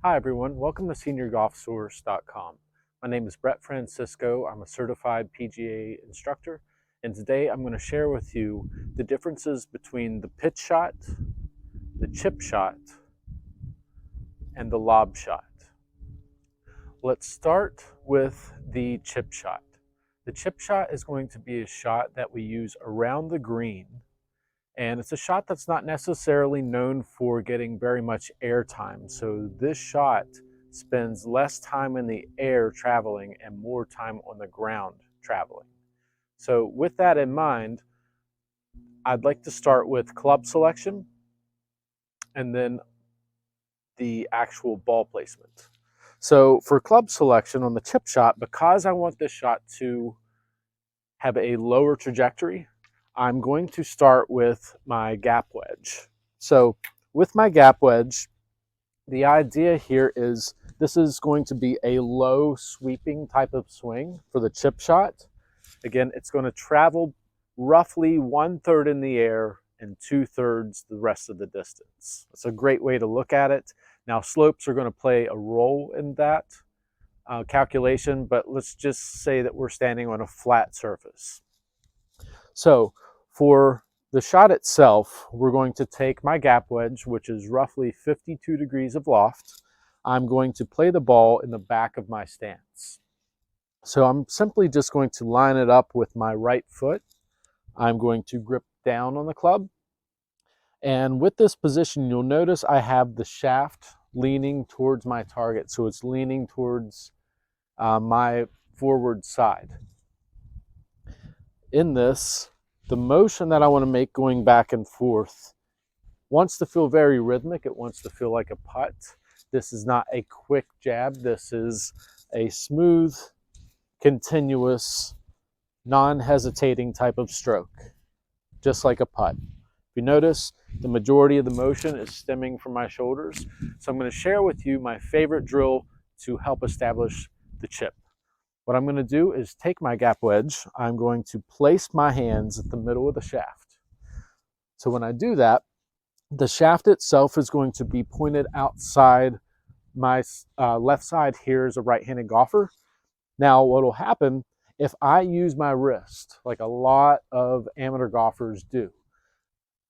Hi everyone, welcome to SeniorGolfSource.com. My name is Brett Francisco. I'm a certified PGA instructor, and today I'm going to share with you the differences between the pitch shot, the chip shot, and the lob shot. Let's start with the chip shot. The chip shot is going to be a shot that we use around the green, and it's a shot that's not necessarily known for getting very much air time. So this shot spends less time in the air traveling and more time on the ground traveling. So with that in mind, I'd like to start with club selection and then the actual ball placement. So for club selection on the chip shot, because I want this shot to have a lower trajectory, I'm going to start with my gap wedge. So with my gap wedge, the idea here is this is going to be a low sweeping type of swing for the chip shot. Again, it's going to travel roughly 1/3 in the air and 2/3 the rest of the distance. That's a great way to look at it. Now, slopes are going to play a role in that calculation, but let's just say that we're standing on a flat surface. So for the shot itself, we're going to take my gap wedge, which is roughly 52 degrees of loft. I'm going to play the ball in the back of my stance. So I'm simply just going to line it up with my right foot. I'm going to grip down on the club. And with this position, you'll notice I have the shaft leaning towards my target. So it's leaning towards my forward side. In this, the motion that I want to make going back and forth wants to feel very rhythmic. It wants to feel like a putt. This is not a quick jab. This is a smooth, continuous, non-hesitating type of stroke, just like a putt. If you notice, the majority of the motion is stemming from my shoulders. So I'm going to share with you my favorite drill to help establish the chip. What I'm going to do is take my gap wedge. I'm going to place my hands at the middle of the shaft. So when I do that, the shaft itself is going to be pointed outside my left side here as a right-handed golfer. Now, what will happen if I use my wrist, like a lot of amateur golfers do,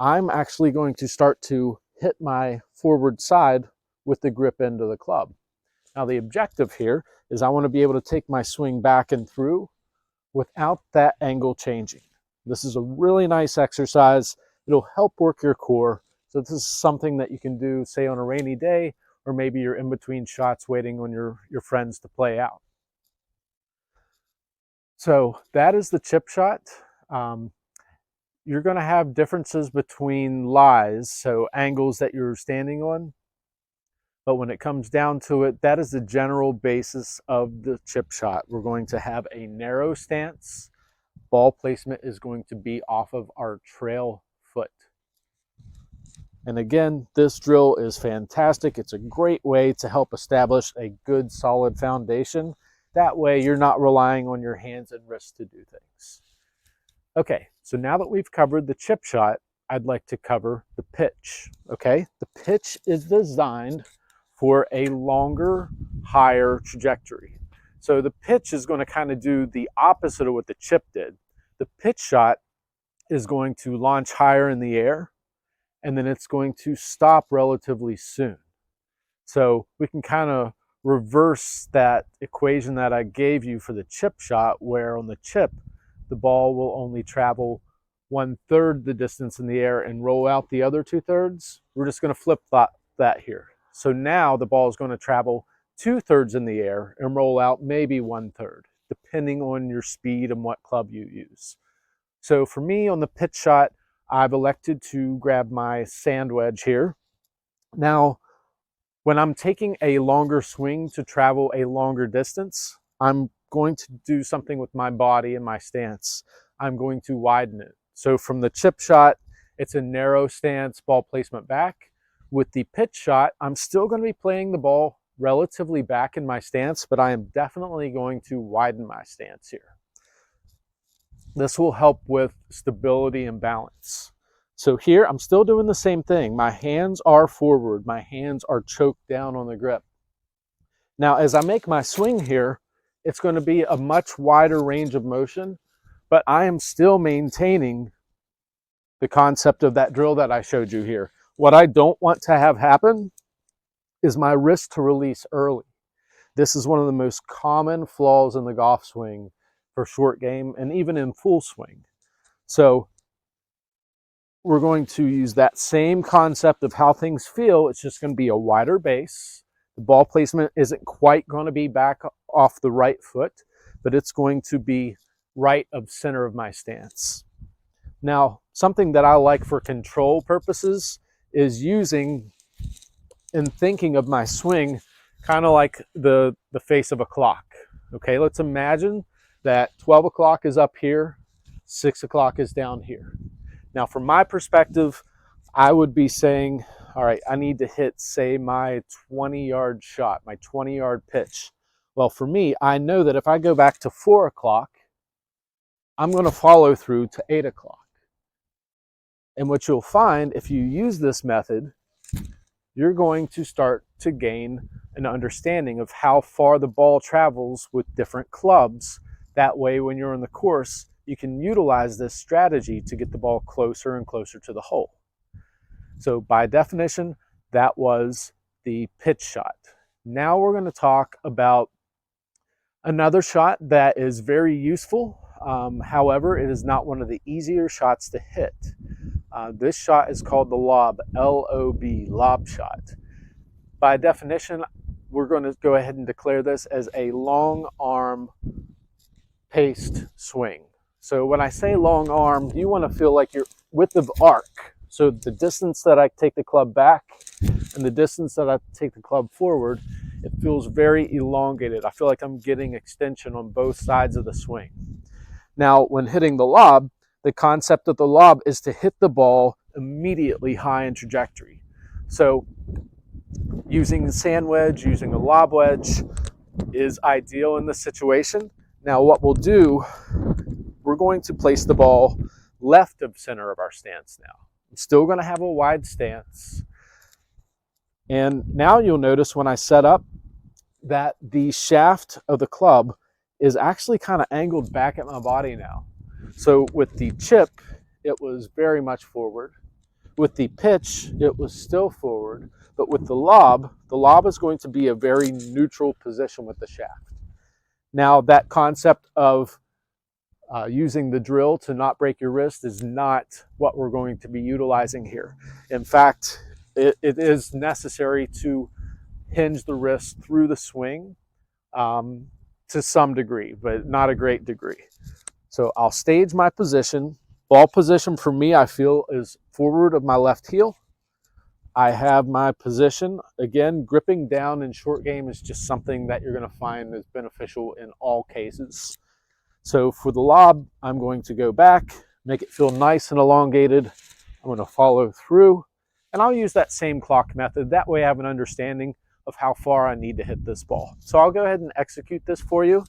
I'm actually going to start to hit my forward side with the grip end of the club. Now, the objective here is I want to be able to take my swing back and through without that angle changing. This is a really nice exercise. It'll help work your core. So this is something that you can do, say, on a rainy day, or maybe you're in between shots waiting on your friends to play out. So that is the chip shot. You're going to have differences between lies, so angles that you're standing on. But when it comes down to it, that is the general basis of the chip shot. We're going to have a narrow stance. Ball placement is going to be off of our trail foot. And again, this drill is fantastic. It's a great way to help establish a good, solid foundation. That way, you're not relying on your hands and wrists to do things. Okay, so now that we've covered the chip shot, I'd like to cover the pitch. Okay, the pitch is designed for a longer, higher trajectory. So the pitch is going to kind of do the opposite of what the chip did. The pitch shot is going to launch higher in the air, and then it's going to stop relatively soon. So we can kind of reverse that equation that I gave you for the chip shot, where on the chip, the ball will only travel 1/3 the distance in the air and roll out the other 2/3. We're just going to flip that here. So now the ball is going to travel 2/3 in the air and roll out maybe 1/3, depending on your speed and what club you use. So for me on the pitch shot, I've elected to grab my sand wedge here. Now, when I'm taking a longer swing to travel a longer distance, I'm going to do something with my body and my stance. I'm going to widen it. So from the chip shot, it's a narrow stance, ball placement back. With the pitch shot, I'm still going to be playing the ball relatively back in my stance, but I am definitely going to widen my stance here. This will help with stability and balance. So here, I'm still doing the same thing. My hands are forward. My hands are choked down on the grip. Now, as I make my swing here, it's going to be a much wider range of motion, but I am still maintaining the concept of that drill that I showed you here. What I don't want to have happen is my wrist to release early. This is one of the most common flaws in the golf swing for short game and even in full swing. So we're going to use that same concept of how things feel. It's just going to be a wider base. The ball placement isn't quite going to be back off the right foot, but it's going to be right of center of my stance. Now, something that I like for control purposes is using and thinking of my swing kind of like the face of a clock. Okay, let's imagine that 12 o'clock is up here, 6 o'clock is down here. Now, from my perspective, I would be saying, all right, I need to hit, say, my 20-yard shot, my 20-yard pitch. Well, for me, I know that if I go back to 4 o'clock, I'm going to follow through to 8 o'clock. And what you'll find, if you use this method, you're going to start to gain an understanding of how far the ball travels with different clubs. That way, when you're on the course, you can utilize this strategy to get the ball closer and closer to the hole. So by definition, that was the pitch shot. Now we're going to talk about another shot that is very useful. However, it is not one of the easier shots to hit. This shot is called the lob, L-O-B, lob shot. By definition, we're going to go ahead and declare this as a long arm paced swing. So when I say long arm, you want to feel like you're width of arc. So the distance that I take the club back and the distance that I take the club forward, it feels very elongated. I feel like I'm getting extension on both sides of the swing. Now, when hitting the lob, the concept of the lob is to hit the ball immediately high in trajectory. So using the sand wedge, using a lob wedge is ideal in this situation. Now what we'll do, we're going to place the ball left of center of our stance now. I'm still going to have a wide stance. And now you'll notice when I set up that the shaft of the club is actually kind of angled back at my body now. So with the chip, it was very much forward. With the pitch, it was still forward. But with the lob is going to be a very neutral position with the shaft. Now, that concept of using the drill to not break your wrist is not what we're going to be utilizing here. In fact, it is necessary to hinge the wrist through the swing to some degree, but not a great degree. So I'll stage my position. Ball position for me, I feel, is forward of my left heel. I have my position. Again, gripping down in short game is just something that you're going to find is beneficial in all cases. So for the lob, I'm going to go back, make it feel nice and elongated. I'm going to follow through, and I'll use that same clock method. That way I have an understanding of how far I need to hit this ball. So I'll go ahead and execute this for you.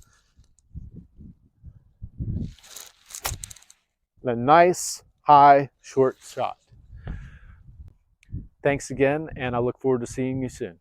A nice, high, short shot. Thanks again, and I look forward to seeing you soon.